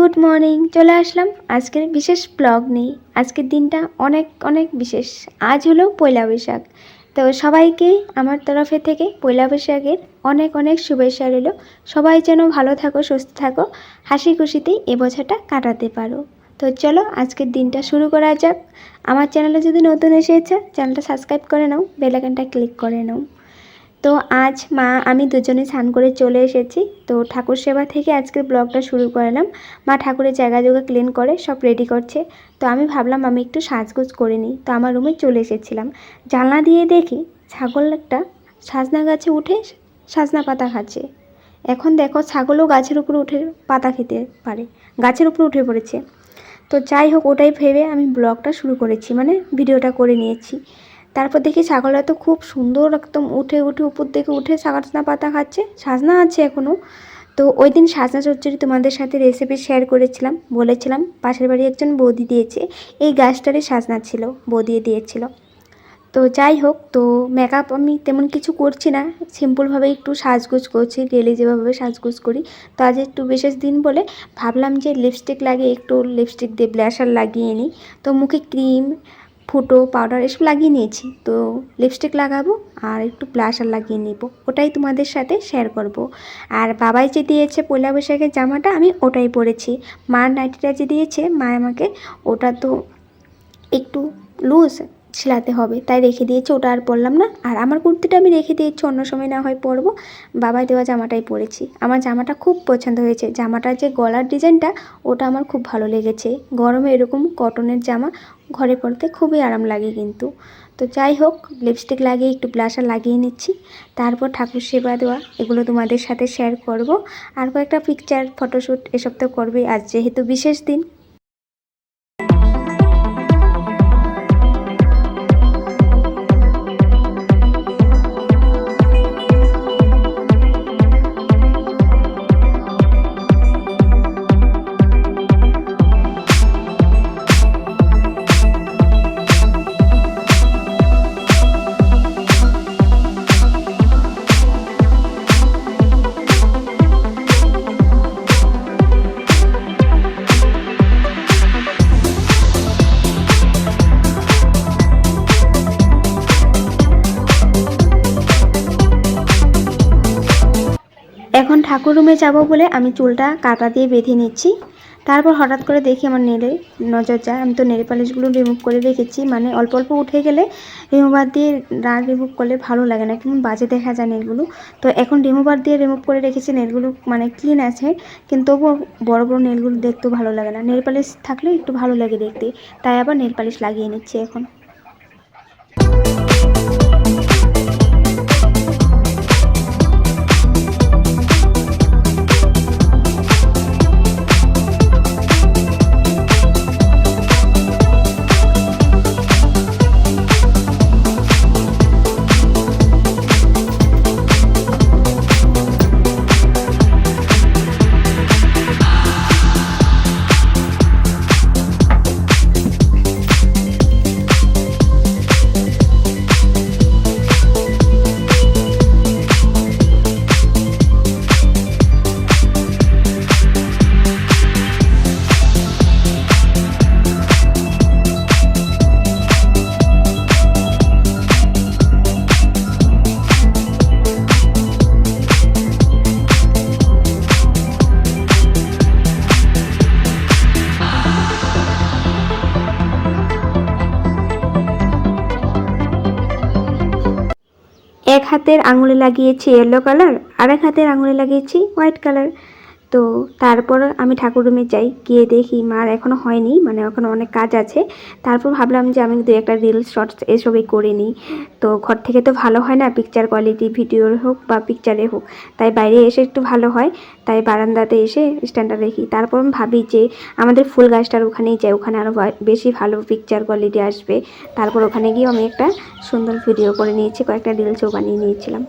Good morning. চলে আসলাম আজকের বিশেষ ব্লগ নিয়ে। আজকের দিনটা অনেক অনেক বিশেষ। আজ হলো পয়লা বৈশাখ। তো সবাইকে আমার তরফে থেকে পয়লা বৈশাখের অনেক অনেক শুভেচ্ছা রইল। সবাই যেন ভালো থাকো, সুস্থ থাকো, হাসি খুশিতেই এ বছরটা কাটাতে পারো। তো চলো আজকের দিনটা শুরু করা যাক। আমার চ্যানেলে যদি নতুন এসেছে চ্যানেলটা সাবস্ক্রাইব করে নাও, বেল আইকনটা ক্লিক করে নাও। তো আজ মা আমি দুজনে স্নান করে চলে এসেছি। তো ঠাকুর সেবা থেকে আজকের ব্লগটা শুরু করলাম। মা ঠাকুরের জায়গা ক্লিন করে সব রেডি করছে। তো আমি ভাবলাম আমি একটু সাজগোজ করে নিই। তো আমার রুমে চলে এসেছিলাম। জানলা দিয়ে দেখি ছাগল একটা সাজনা গাছে উঠে সাজনা পাতা খাচ্ছে। এখন দেখো ছাগলও গাছের উপরে উঠে পাতা খেতে পারে, গাছের উপরে উঠে পড়েছে। তো যাই হোক, ওটাই ভেবে আমি ব্লগটা শুরু করেছি, মানে ভিডিওটা করে নিয়েছি। তারপর দেখি ছাগলটা তো খুব সুন্দর একদম উঠে উপর থেকে উঠে সাজনা পাতা খাচ্ছে, সাজনা আছে এখনও। তো ওই দিন সাজনা চচ্চড়ি তোমাদের সাথে রেসিপি শেয়ার করেছিলাম, বলেছিলাম পাশের বাড়ি একজন বৌদি দিয়েছে, এই গাছটারই সাজনা ছিল, বৌদি দিয়েছিল। তো যাই হোক, তো মেকআপ আমি তেমন কিছু করছি না, সিম্পলভাবে একটু সাজগোজ করছি, ডেলি যেভাবে সাজগোজ করি। তো আজ একটু বিশেষ দিন বলে ভাবলাম যে লিপস্টিক লাগিয়ে একটু লিপস্টিক দিয়ে ব্লাশার লাগিয়ে নিই। তো মুখে ক্রিম, ফুটো, পাউডার এসব লাগিয়ে নিয়েছি। তো লিপস্টিক লাগাবো আর একটু ব্লাশার লাগিয়ে নেব, ওটাই তোমাদের সাথে শেয়ার করব। আর বাবাই যে দিয়েছে পয়লা বৈশাখের জামাটা, আমি ওটাই পরেছি। মার নাইটিটা যে দিয়েছে মা আমাকে, ওটা তো একটু লুজ ছিলাতে হবে, তাই রেখে দিয়েছে, ওটা আর পরলাম না। আর আমার কুর্তিটা আমি রেখে দিয়েছি, অন্য সময় না হয় পরবো। বাবাই দেওয়া জামাটাই পরেছি। আমার জামাটা খুব পছন্দ হয়েছে। জামাটার যে গলার ডিজাইনটা, ওটা আমার খুব ভালো লেগেছে। গরমে এরকম কটনের জামা ঘরে পরতে খুবই আরাম লাগে কিন্তু। তো যাই হোক, লিপস্টিক লাগিয়ে একটু ব্লাশার লাগিয়ে নিচ্ছি। তারপর ঠাকুর সেবা দেওয়া, এগুলো তোমাদের সাথে শেয়ার করব। আর কয়েকটা পিকচার, ফটোশ্যুট এসব তো করবেই, আজ যেহেতু বিশেষ দিন। এখন ঠাকুর রুমে যাব বলে আমি চুলটা কাটা দিয়ে বেঁধে নিচ্ছি। তারপর হঠাৎ করে দেখি আমার নেলে নজর যায়। আমি তো নেল পালিশগুলো রিমুভ করে রেখেছি, মানে অল্প অল্প উঠে গেলে রিমুভার দিয়ে রিমুভ করলে ভালো লাগে না, কেমন বাজে দেখা যায় নেলগুলো। তো এখন রিমুভার দিয়ে রিমুভ করে রেখেছি, নেলগুলো মানে ক্লিন আছে, কিন্তু তবুও বড় বড় নেলগুলো দেখতেও ভালো লাগে না। নেল পালিশ থাকলে একটু ভালো লাগে দেখতে, তাই আবার নেল পালিশ লাগিয়ে নিচ্ছি এখন। এক হাতের আঙুলে লাগিয়েছি ইয়েলো কালার, আর এক হাতের আঙুলে লাগিয়েছি হোয়াইট কালার। তো তারপর আমি ঠাকুর রুমে যাই, গিয়ে দেখি মার এখনও হয়নি, মানে এখনও অনেক কাজ আছে। তারপর ভাবলাম যে আমি দু একটা রিলস শর্টস এসবই করে নিই। তো ঘর থেকে তো ভালো হয় না পিকচার কোয়ালিটি, ভিডিওর হোক বা পিকচারে হোক, তাই বাইরে এসে একটু ভালো হয়। তাই বারান্দাতে এসে স্ট্যান্ডটা রেখি। তারপর আমি ভাবি যে আমাদের ফুল গাছটার ওখানেই যাই, ওখানে আরও বেশি ভালো পিকচার কোয়ালিটি আসবে। তারপর ওখানে গিয়ে আমি একটা সুন্দর ভিডিও করে নিয়েছি, কয়েকটা রিলসও বানিয়ে নিয়েছিলাম।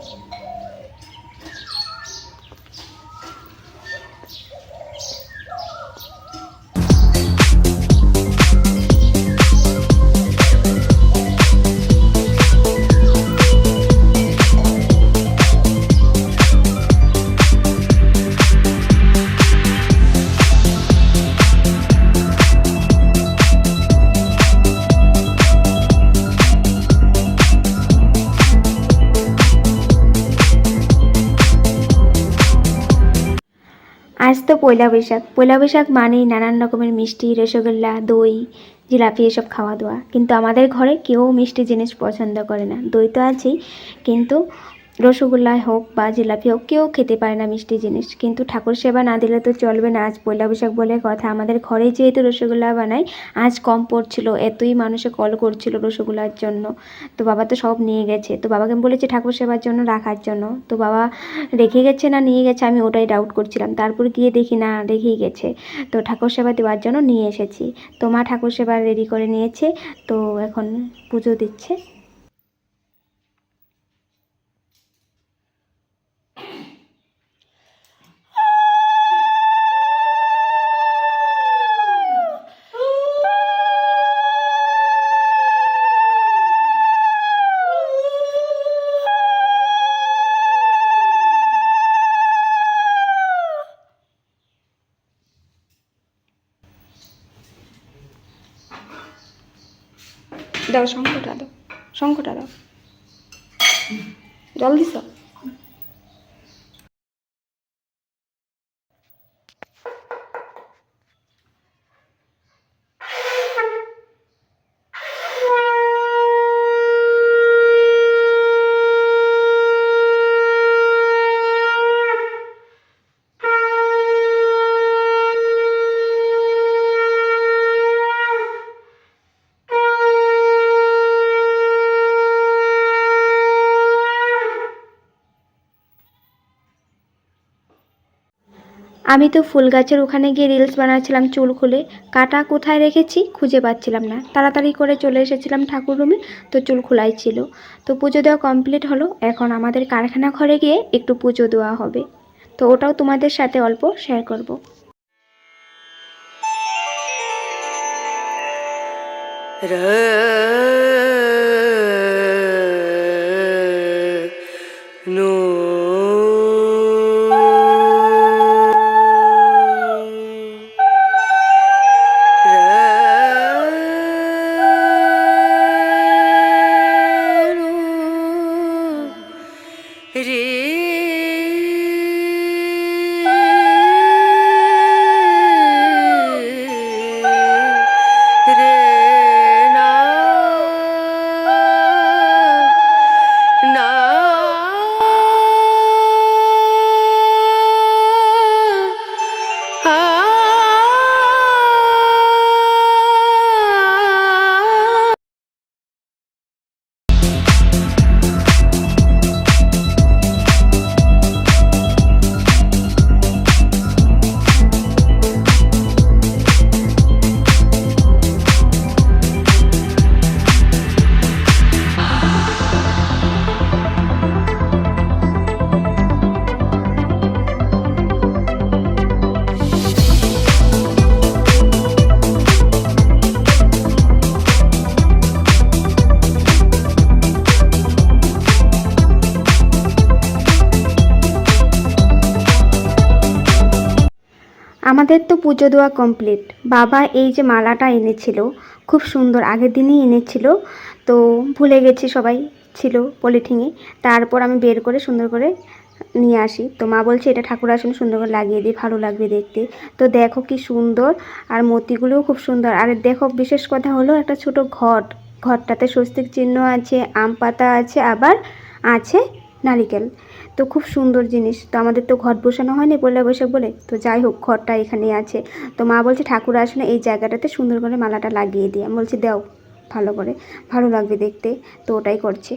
পয়লা বৈশাখ। পয়লা বৈশাখ মানেই নানান রকমের মিষ্টি, রসগোল্লা, দই, জিলাপি এসব খাওয়া দাওয়া। কিন্তু আমাদের ঘরে কেউ মিষ্টি জিনিস পছন্দ করে না। দই তো আছেই, কিন্তু রসগোল্লাই হোক বা জিলাপি হোক কেউ খেতে পারে না মিষ্টি জিনিস। কিন্তু ঠাকুর সেবা না দিলে তো চলবে না। আজ পয়লা বৈশাখ বলে কথা, আমাদের ঘরে যেহেতু রসগোল্লা বানাই, আজ কম পড়ছিল, এতই মানুষে কল করছিল রসগোল্লার জন্য। তো বাবা তো সব নিয়ে গেছে। তো বাবাকে বলেছে ঠাকুর সেবার জন্য রাখার জন্য। তো বাবা রেখে গেছে না নিয়ে গেছে আমি ওটাই ডাউট করছিলাম। তারপর গিয়ে দেখি না, রেখেই গেছে। তো ঠাকুর সেবা দেওয়ার জন্য নিয়ে এসেছি। তো মা ঠাকুর সেবা রেডি করে নিয়েছে, তো এখন পুজো দিচ্ছে। দাও শঙ্খটা দাও, শঙ্খটা দাও, জল দিছ? আমি তো ফুল গাছের ওখানে গিয়ে রিলস বানাচ্ছিলাম চুল খুলে। কাটা কোথায় রেখেছি খুঁজে পাচ্ছিলাম না, তাড়াতাড়ি করে চলে এসেছিলাম ঠাকুর রুমে। তো চুল খোলাই ছিল। তো পুজো দেওয়া কমপ্লিট হলো। এখন আমাদের কারখানা ঘরে গিয়ে একটু পুজো দেওয়া হবে। তো ওটাও তোমাদের সাথে অল্প শেয়ার করব। আমাদের তো পুজো দেওয়া কমপ্লিট। বাবা এই যে মালাটা এনেছিল, খুব সুন্দর, আগের দিনই এনেছিল। তো ভুলে গেছি, সবাই ছিল পলিথিনে। তারপর আমি বের করে সুন্দর করে নিয়ে আসি। তো মা বলছে এটা ঠাকুর আসনে সুন্দর করে লাগিয়ে দিই, ভালো লাগবে দেখতে। তো দেখো কি সুন্দর, আর মতিগুলোও খুব সুন্দর। আর দেখো বিশেষ কথা হলো একটা ছোট ঘট, ঘরটাতে স্বস্তিক চিহ্ন আছে, আম পাতা আছে, আবার আছে নারিকেল। তো খুব সুন্দর জিনিস। তো আমাদের তো ঘট বসানো হয়নি পয়লা বৈশাখ বলে, তো যাই হোক ঘরটা এখানেই আছে। তো মা বলছে ঠাকুর আসনে এই জায়গাটাতে সুন্দর করে মালাটা লাগিয়ে দিয়ে। আমি বলছি দাও, ভালো করে, ভালো লাগবে দেখতে। তো ওটাই করছে।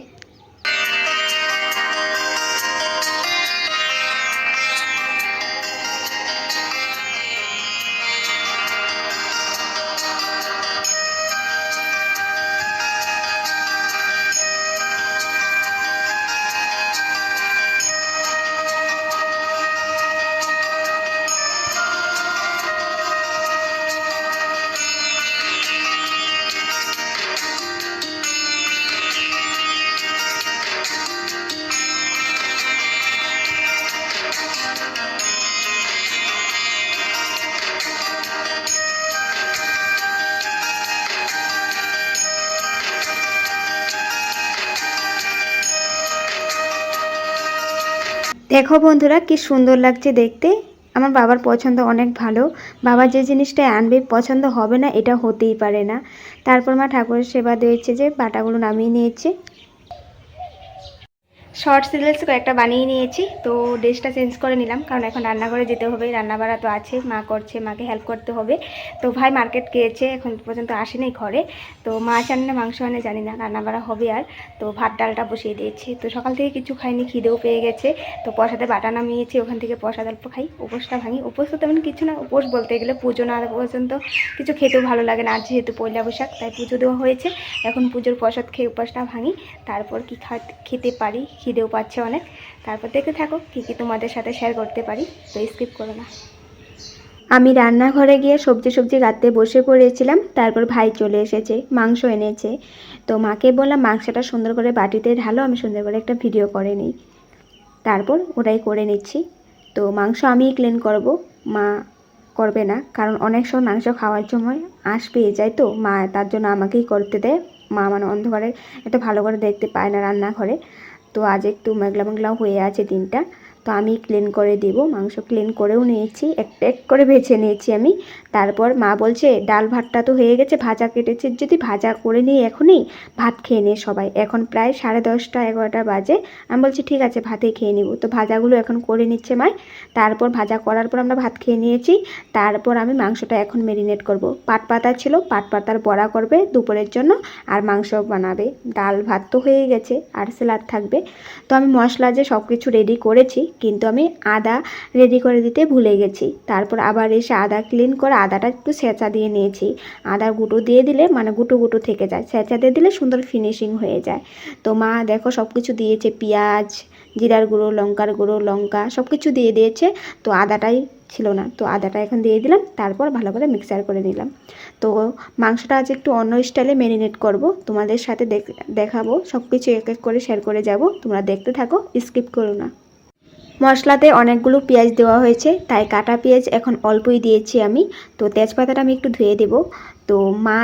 দেখো বন্ধুরা কি সুন্দর লাগছে দেখতে। আমার বাবার পছন্দ অনেক ভালো। বাবা যে জিনিসটা আনবে পছন্দ হবে না এটা হতেই পারে না। তারপর মা ঠাকুরের সেবা দিয়েছে, যে বাটাগুলো নামিয়ে নিয়েছে। শর্টস রিলস কয়েকটা বানিয়ে নিয়েছি, তো ড্রেসটা চেঞ্জ করে নিলাম, কারণ এখন রান্নাঘরে যেতে হবে, রান্নাবাড়া তো আছে, মা করছে, মাকে হেল্প করতে হবে। তো ভাই মার্কেট গিয়েছে, এখন পর্যন্ত আসেনি ঘরে। তো মাছ আনে না মাংস আনে জানি না, রান্নাবাড়া হবে। আর তো ভাত ডালটা বসিয়ে দিয়েছি। তো সকাল থেকে কিছু খাইনি, খিদেও পেয়ে গেছে। তো প্রসাদে বাটা নামিয়েছি, ওখান থেকে প্রসাদ অল্প খাই, উপোসটা ভাঙি। উপোস তো তেমন কিছু না, উপোস বলতে গেলে পুজো না পর্যন্ত কিছু খেতেও ভালো লাগে না। আর যেহেতু পয়লা বৈশাখ তাই পুজো দেওয়া হয়েছে, এখন পুজোর প্রসাদ খেয়ে উপোসটা ভাঙি, তারপর কি খেতে পারি। খিদেও পাচ্ছে অনেক। তারপর দেখতে থাকো কী কী তোমাদের সাথে শেয়ার করতে পারি, তো স্কিপ করো না। আমি রান্নাঘরে গিয়ে সবজি কাটতে বসে পড়েছিলাম, তারপর ভাই চলে এসেছে, মাংস এনেছে। তো মাকে বললাম মাংসটা সুন্দর করে বাটিতে ঢালো, আমি সুন্দর করে একটা ভিডিও করে নিই। তারপর ওটাই করে নিচ্ছি। তো মাংস আমিই ক্লিন করব, মা করবে না, কারণ অনেক সময় মাংস খাওয়ার সময় আঁশ পেয়ে যায়, তো মা তার জন্য আমাকেই করতে দেয়। মা মানে অন্ধকারে এত ভালো করে দেখতে পায় না রান্নাঘরে। তো আজ একটু মেঘলা মেঘলা হয়ে আছে দিনটা, তো আমি ক্লিন করে দেব। মাংস ক্লিন করেও নিয়েছি, একটা এক করে বেছে নিয়েছি আমি। তারপর মা বলছে ডাল ভাতটা তো হয়ে গেছে, ভাজা কেটেছে, যদি ভাজা করে নিই এখনই, ভাত খেয়ে নিই সবাই। এখন প্রায় 10:30 11টা বাজে। আমি বলছি ঠিক আছে ভাতে খেয়ে নিব। তো ভাজাগুলো এখন করে নিচ্ছে মায়। তারপর ভাজা করার পর আমরা ভাত খেয়ে নিয়েছি। তারপর আমি মাংসটা এখন ম্যারিনেট করব। পাট পাতা ছিল, পাট পাতার বড়া করবে দুপুরের জন্য, আর মাংস বানাবে। ডাল ভাত তো হয়ে গেছে, আর স্যালাড থাকবে। তো আমি মশলা যে সব কিছু রেডি করেছি, কিন্তু আমি আদা রেডি করে দিতে ভুলে গেছি। তারপর আবার এসে আদা ক্লিন করে আদাটা একটু ছেঁচা দিয়ে নিয়েছি। আদা গুঁটো দিয়ে দিলে মানে গুঁটো গুঁটো থেকে যায়, ছেঁচা দিয়ে দিলে সুন্দর ফিনিশিং হয়ে যায়। তো মা দেখো সব কিছু দিয়েছে, পেঁয়াজ, জিরার গুঁড়ো, লঙ্কার গুঁড়ো, লঙ্কা সব কিছু দিয়ে দিয়েছে। তো আদাটাই ছিল না, তো আদাটা এখন দিয়ে দিলাম। তারপর ভালো করে মিক্সার করে নিলাম। তো মাংসটা আজ একটু অন্য স্টাইলে ম্যারিনেট করব, তোমাদের সাথে দেখাবো, সব কিছু এক এক করে শেয়ার করে যাব। তোমরা দেখতে থাকো, স্কিপ করো না। মশলাতে অনেকগুলো পেঁয়াজ দেওয়া হয়েছে, তাই কাটা পেঁয়াজ এখন অল্পই দিয়েছি আমি। তো তেজপাতাটা আমি একটু ধুয়ে দেব। তো মা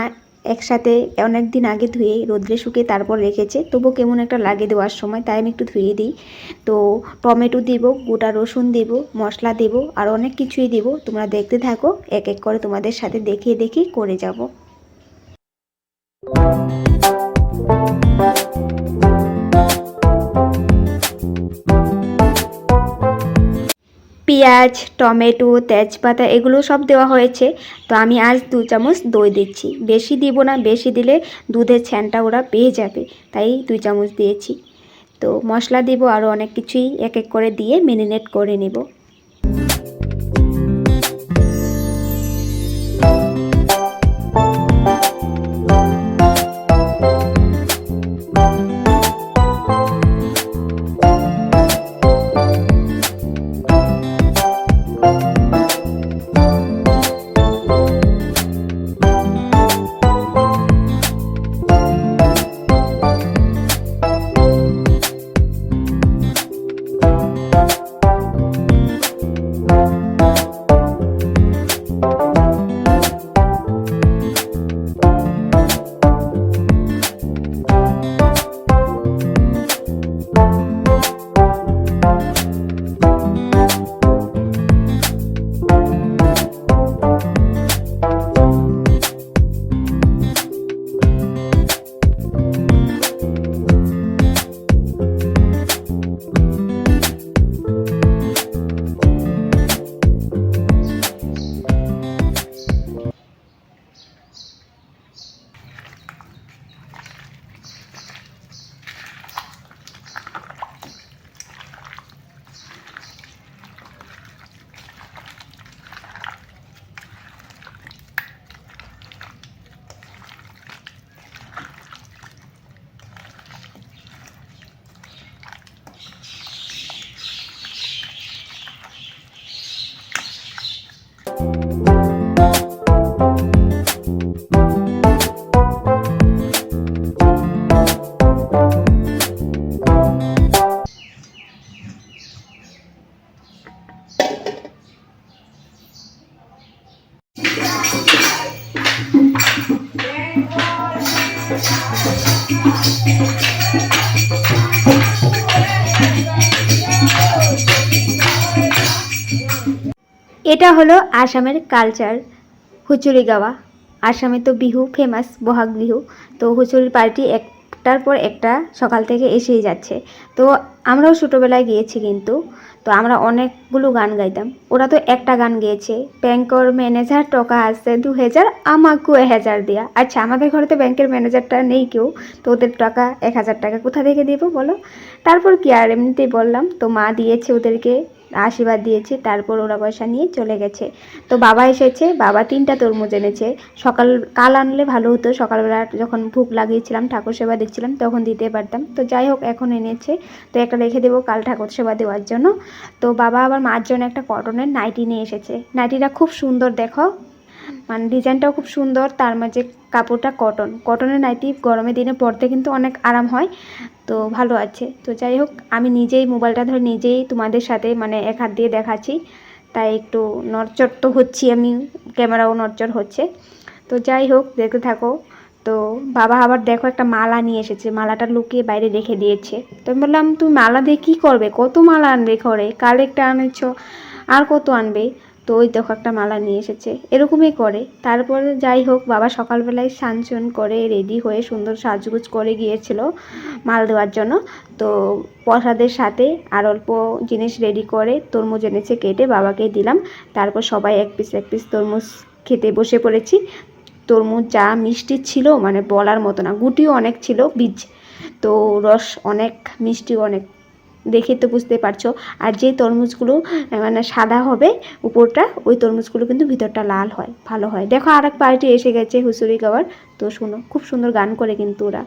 একসাথে অনেক দিন আগে ধুয়ে রোদ্রে শুকিয়ে তারপর রেখেছে, তবু কেমন একটা লাগে দেওয়ার সময়, তাই আমি একটু ধুয়ে দিই। তো টমেটো দেব, গোটা রসুন দেব, মশলা দেব, আর অনেক কিছুই দেব। তোমরা দেখতে থাকো, এক এক করে তোমাদের সাথে দেখিয়ে দেখিয়ে করে যাব। পেঁয়াজ, টমেটো, তেজপাতা এগুলো সব দেওয়া হয়েছে। তো আমি আজ 2 চামচ দই দিচ্ছি, বেশি দিব না, বেশি দিলে দুধের ছ্যানটা ওরা পেয়ে যাবে, তাই 2 চামচ দিয়েছি। তো মশলা দিব, আরও অনেক কিছুই এক এক করে দিয়ে ম্যারিনেট করে নেব। এটা হলো আসামের কালচার, হুচুরি গাওয়া। আসামে তো বিহু ফেমাস, বহাগ বিহু। তো হুচুরি পার্টি একটার পর একটা সকাল থেকে এসেই যাচ্ছে। তো আমরাও ছোটোবেলায় গিয়েছি কিন্তু, তো আমরা অনেকগুলো গান গাইতাম। ওরা তো একটা গান গেয়েছে, ব্যাংকর ম্যানেজার টাকা আছে 2000 আমাকেও 1000 দিয়া। আচ্ছা, আমাদের ঘরে তো ব্যাংকের ম্যানেজারটা নেই কেউ, তো ওদের টাকা 1000 টাকা কোথা থেকে দেবো বলো। তারপর কি আর এমনিতেই বললাম, তো মা দিয়েছে ওদেরকে, আশীর্বাদ দিয়েছে, তারপর ওরা পয়সা নিয়ে চলে গেছে। তো বাবা এসেছে, বাবা 3টা তরমুজ এনেছে। কাল আনলে ভালো হতো, সকালবেলা যখন ভুক লাগিয়েছিলাম ঠাকুর সেবা দিচ্ছিলাম তখন দিতে পারতাম। তো যাই হোক এখন এনেছে, তো একটা রেখে দেবো কাল ঠাকুর সেবা দেওয়ার জন্য। তো বাবা আবার মার জন্য একটা কটনের নাইটি নিয়ে এসেছে। নাইটিটা খুব সুন্দর, দেখো মানে ডিজাইনটাও খুব সুন্দর, তার মাঝে কাপড়টা কটনের নাইটি গরমের দিনে পরতে কিন্তু অনেক আরাম হয়, তো ভালো আছে। তো যাই হোক, আমি নিজেই মোবাইলটা ধরে নিজেই তোমাদের সাথে মানে এক হাত দিয়ে দেখাচ্ছি, তাই একটু নড়চড় তো হচ্ছি আমি, ক্যামেরাও নড়চড় হচ্ছে। তো যাই হোক, দেখতে থাকো। তো বাবা আবার দেখো একটা মালা নিয়ে এসেছে, মালাটা লুকিয়ে বাইরে রেখে দিয়েছে। তো আমি বললাম তুমি মালা দিয়ে কী করবে, কত মালা আনবে ঘরে, কাল একটা আনেছ আর কত আনবে। তো ওই দেখো একটা মালা নিয়ে এসেছে, এরকমই করে। তারপরে যাই হোক, বাবা সকালবেলায় স্নান করে রেডি হয়ে সুন্দর সাজগুজ করে গিয়েছিল মাল দেওয়ার জন্য। তো প্রসাদের সাথে আর অল্প জিনিস রেডি করে তরমুজ এনেছে, কেটে বাবাকে দিলাম। তারপর সবাই এক পিস তরমুজ খেতে বসে পড়েছি। তরমুজ যা মিষ্টি ছিল মানে বলার মতো না, গুটিও অনেক ছিল, বীজ তো রস অনেক, মিষ্টি অনেক, দেখে তো বুঝতে পারছো। আর যে তরমুজগুলো মানে সাদা হবে উপরটা, ওই তরমুজগুলো কিন্তু ভিতরটা লাল হয়, ভালো হয়। দেখো আর এক পার্টি এসে গেছে হুঁচুরি গাওয়ার। তো শোনো, খুব সুন্দর গান করে কিন্তু ওরা।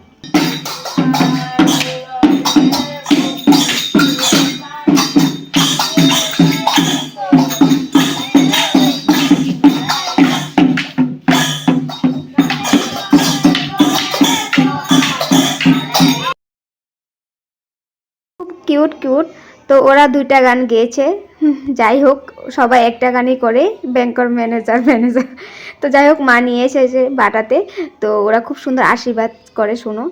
Cute cute. তো ওরা 2টা গান গেয়েছে। যাই হোক, সবাই একটা গানই করে, ব্যাংকর ম্যানেজার। তো যাই হোক, মা নিয়ে এসেছে বাটাতে। তো ওরা খুব সুন্দর আশীর্বাদ করে, শোনো।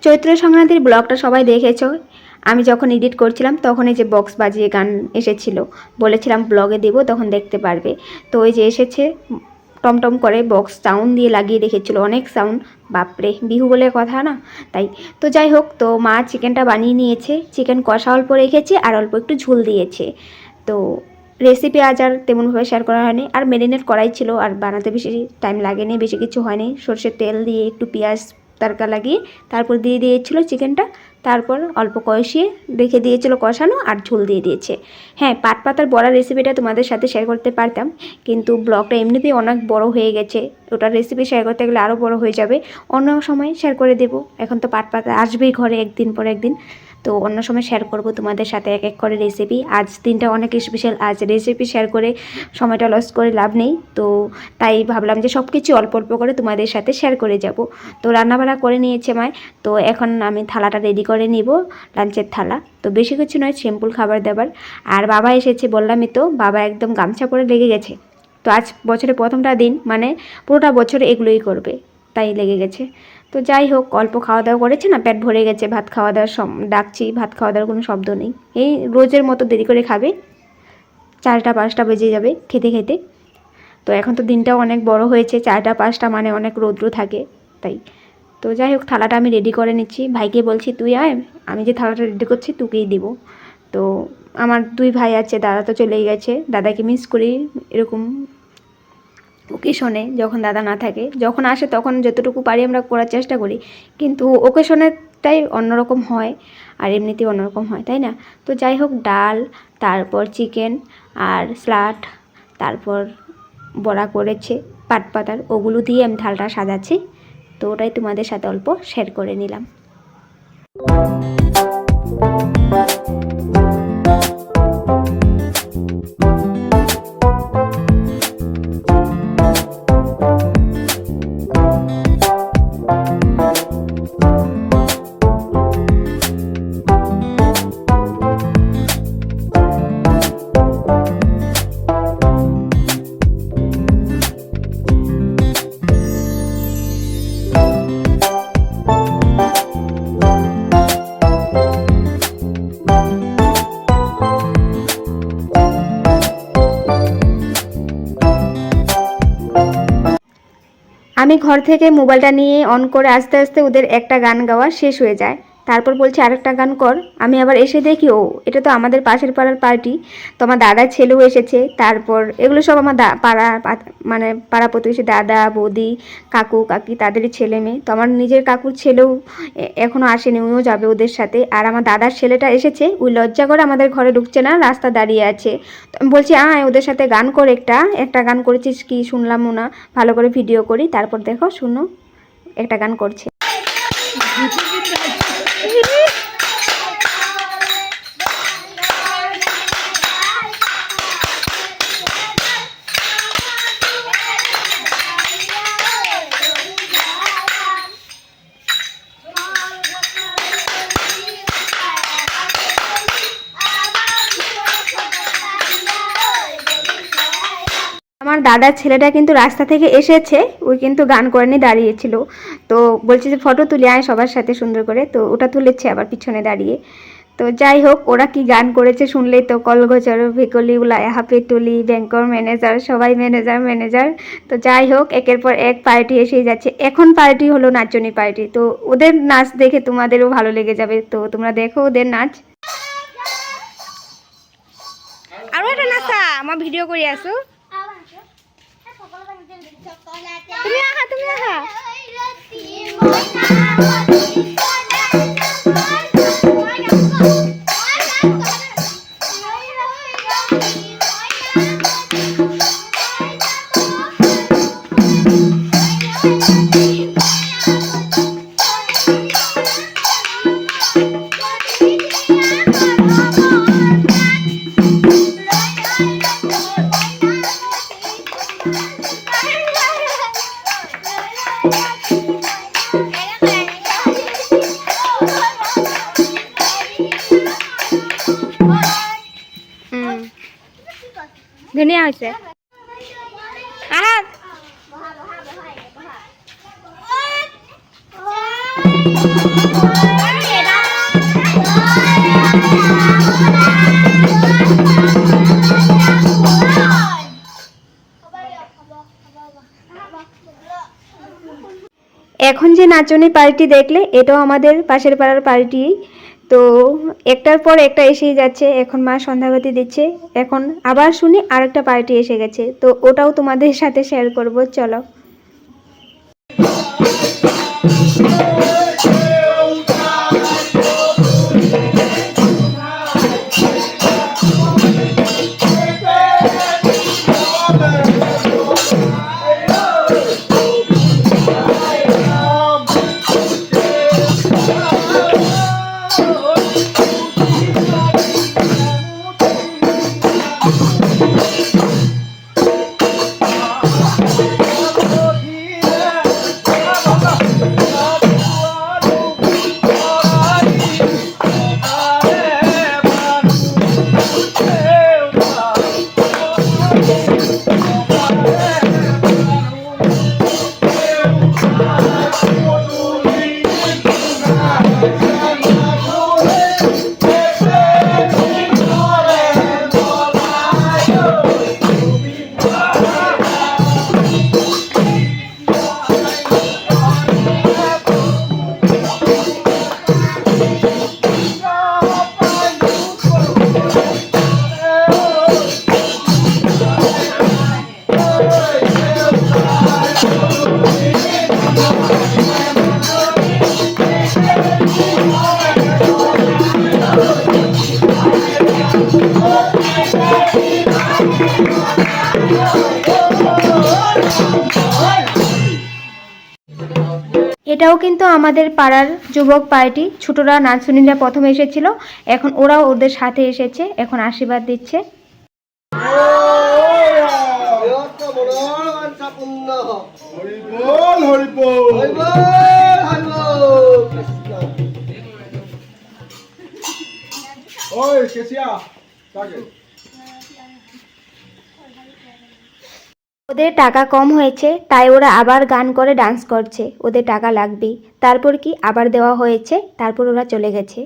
চৈত্র সংক্রান্তির ব্লগটা সবাই দেখেছো। আমি যখন এডিট করছিলাম তখন এই যে বক্স বাজিয়ে গান এসেছিল, বলেছিলাম ব্লগে দেব, তখন দেখতে পারবে। তো ওই যে এসেছে, টমটম করে বক্স সাউন্ড দিয়ে লাগিয়ে রেখেছিল, অনেক সাউন্ড, বাপরে, বিহু বলে কথা না তাই। তো যাই হোক, তো মা চিকেনটা বানিয়ে নিয়েছে, চিকেন কষা অল্প রেখেছে আর অল্প একটু ঝোল দিয়েছে। তো রেসিপি আজ আর তেমনভাবে শেয়ার করা হয়নি, আর মেরিনেট করাই ছিল, আর বানাতে বেশি টাইম লাগেনি, বেশি কিছু হয়নি। সর্ষের তেল দিয়ে একটু পেঁয়াজ তড়কা লাগিয়ে তারপর দিয়ে দিয়েছিল চিকেনটা, তারপর অল্প কষিয়ে রেখে দিয়েছিল কষানো, আর ঝোল দিয়ে দিয়েছে। হ্যাঁ, পাট পাতার বড়ার রেসিপিটা তোমাদের সাথে শেয়ার করতে পারতাম, কিন্তু ব্লগটা এমনিতেই অনেক বড় হয়ে গেছে, ওটার রেসিপি শেয়ার করতে গেলে আরও বড় হয়ে যাবে। অন্য সময় শেয়ার করে দেবো, এখন তো পাট পাতা আসবেই ঘরে একদিন পর একদিন। তো অন্য সময় শেয়ার করব তোমাদের সাথে এক এক করে রেসিপি। আজ দিনটা অনেক স্পেশাল, আজ রেসিপি শেয়ার করে সময়টা লস করে লাভ নেই। তো তাই ভাবলাম যে সব কিছু অল্প অল্প করে তোমাদের সাথে শেয়ার করে যাব। তো রান্নাবাড়া করে নিয়েছে মায়, তো এখন আমি থালাটা রেডি করে নিব, লাঞ্চের থালা। তো বেশি কিছু নয়, সিম্পল খাবার দাবার। আর বাবা এসেছে, বললামই তো, বাবা একদম গামছা পরে লেগে গেছে। তো আজ বছরের প্রথমটা দিন, মানে পুরোটা বছর এগুলোই করবে, তাই লেগে গেছে। তো যাই হোক, অল্প খাওয়া দাওয়া করেছে না, পেট ভরে গেছে, ভাত খাওয়া দাওয়ার ডাকছি, ভাত খাওয়া দাওয়ার কোনো শব্দ নেই। এই রোজের মতো দেরি করে খাবে, 4টা 5টা বেজে যাবে খেতে খেতে। তো এখন তো দিনটাও অনেক বড় হয়েছে, 4টা 5টা মানে অনেক রৌদ্র থাকে, তাই। তো যাই হোক, থালাটা আমি রেডি করে নিচ্ছি, ভাইকে বলছি তুই আয়, আমি যে থালাটা রেডি করছি তোকেই দিব। তো আমার 2 ভাই আছে, দাদা তো চলেই গেছে, দাদাকে মিস করি এরকম ওকেশনে, যখন দাদা না থাকে, যখন আসে তখন যতটুকু পারি আমরা করার চেষ্টা করি, কিন্তু ওকেশনেরটাই অন্যরকম হয়, আর এমনিতেই অন্যরকম হয়, তাই না। তো যাই হোক, ডাল, তারপর চিকেন আর স্যালাড, তারপর বড়া করেছে পাট পাতার, ওগুলো দিয়ে আমি থালটা সাজাচ্ছি। তো ওটাই তোমাদের সাথে অল্প শেয়ার করে নিলাম। আমি ঘর থেকে মোবাইলটা নিয়ে অন করে আস্তে আস্তে ওদের একটা গান গাওয়া শেষ হয়ে যায়। তারপর বলছে আরেকটা গান কর। আমি আবার এসে দেখি ও এটা তো আমাদের পাশের পাড়ার পার্টি, তো আমার দাদার ছেলেও এসেছে। তারপর এগুলো সব আমার মানে পাড়া প্রতিবেশী দাদা বৌদি কাকু কাকি তাদেরই ছেলে মেয়ে। তো আমার নিজের কাকুর ছেলেও এখনও আসেনি, উনিও যাবে ওদের সাথে। আর আমার দাদার ছেলেটা এসেছে, ওই লজ্জা করে আমাদের ঘরে ঢুকছে না, রাস্তা দাঁড়িয়ে আছে। তো আমি বলছি আয় ওদের সাথে গান কর, একটা গান করেছিস কি শুনলামও না, ভালো করে ভিডিও করি। তারপর দেখো শুনো একটা গান করছে। আমার দাদার ছেলেটা কিন্তু রাস্তা থেকে এসেছে, ওই কিন্তু গান করেনি, দাঁড়িয়েছিল। তো বলছে যে ফটো তুলে আয় সবার সাথে সুন্দর করে, তো ওটা তুলেছে আবার পিছনে দাঁড়িয়ে। তো যাই হোক, ওরা কি গান করেছে শুনলেই তো কলগোচর ভেকলি উলায় হাফে তুলি ব্যাংকর ম্যানেজার সবাই ম্যানেজার ম্যানেজার। তো যাই হোক, একের পর এক পার্টি এসেই যাচ্ছে। এখন পার্টি হলো নাচনি পার্টি, তো ওদের নাচ দেখে তোমাদেরও ভালো লেগে যাবে, তো তোমরা দেখো ওদের নাচ। আরো একটা নাচা আমার ভিডিও করে আসো। তুমি আহা তুমি আহা। ধুনীয়া হৈছে। আহা এখন যে নাচনি পার্টি দেখলে এটাও আমাদের পাশের পাড়ার পার্টি। তো একটার পর একটা এসেই যাচ্ছে। এখন মা সন্ধ্যাবাতি দিচ্ছে। এখন আবার শুনি আরেকটা পার্টি এসে গেছে, তো ওটাও তোমাদের সাথে শেয়ার করব, চলো। এটাও কিন্তু আমাদের পাড়ার যুবক পার্টি। ছোটরা নাচুনিরা প্রথমে এসেছিল, এখন ওরাও ওদের সাথে এসেছে, এখন আশীর্বাদ দিচ্ছে। ওদের টাকা কম হয়েছে, তাই ওরা আবার গান করে ডান্স করছে, ওদের টাকা লাগবেই। তারপর কি আবার দেওয়া হয়েছে, তারপর ওরা চলে গেছে।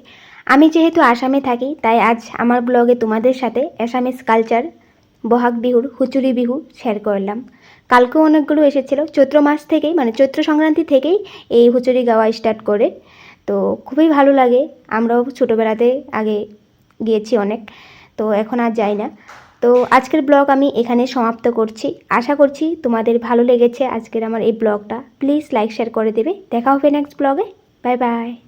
আমি যেহেতু আসামে থাকি, তাই আজ আমার ব্লগে তোমাদের সাথে অ্যাসামিস কালচার বহাগ বিহুর হুচুরি বিহু শেয়ার করলাম। কালকেও অনেকগুলো এসেছিলো। চৈত্র মাস থেকেই মানে চৈত্র সংক্রান্তি থেকেই এই হুঁচড়ি গাওয়া স্টার্ট করে। তো খুবই ভালো লাগে। আমরাও ছোটোবেলাতে আগে গিয়েছি অনেক, তো এখন আর যাই না। তো আজকের ব্লগ আমি এখানে সমাপ্ত করছি। আশা করছি তোমাদের ভালো লেগেছে আজকের আমার এই ব্লগটা। প্লিজ লাইক শেয়ার করে দেবে। দেখা হবে নেক্সট ব্লগে। Bye bye.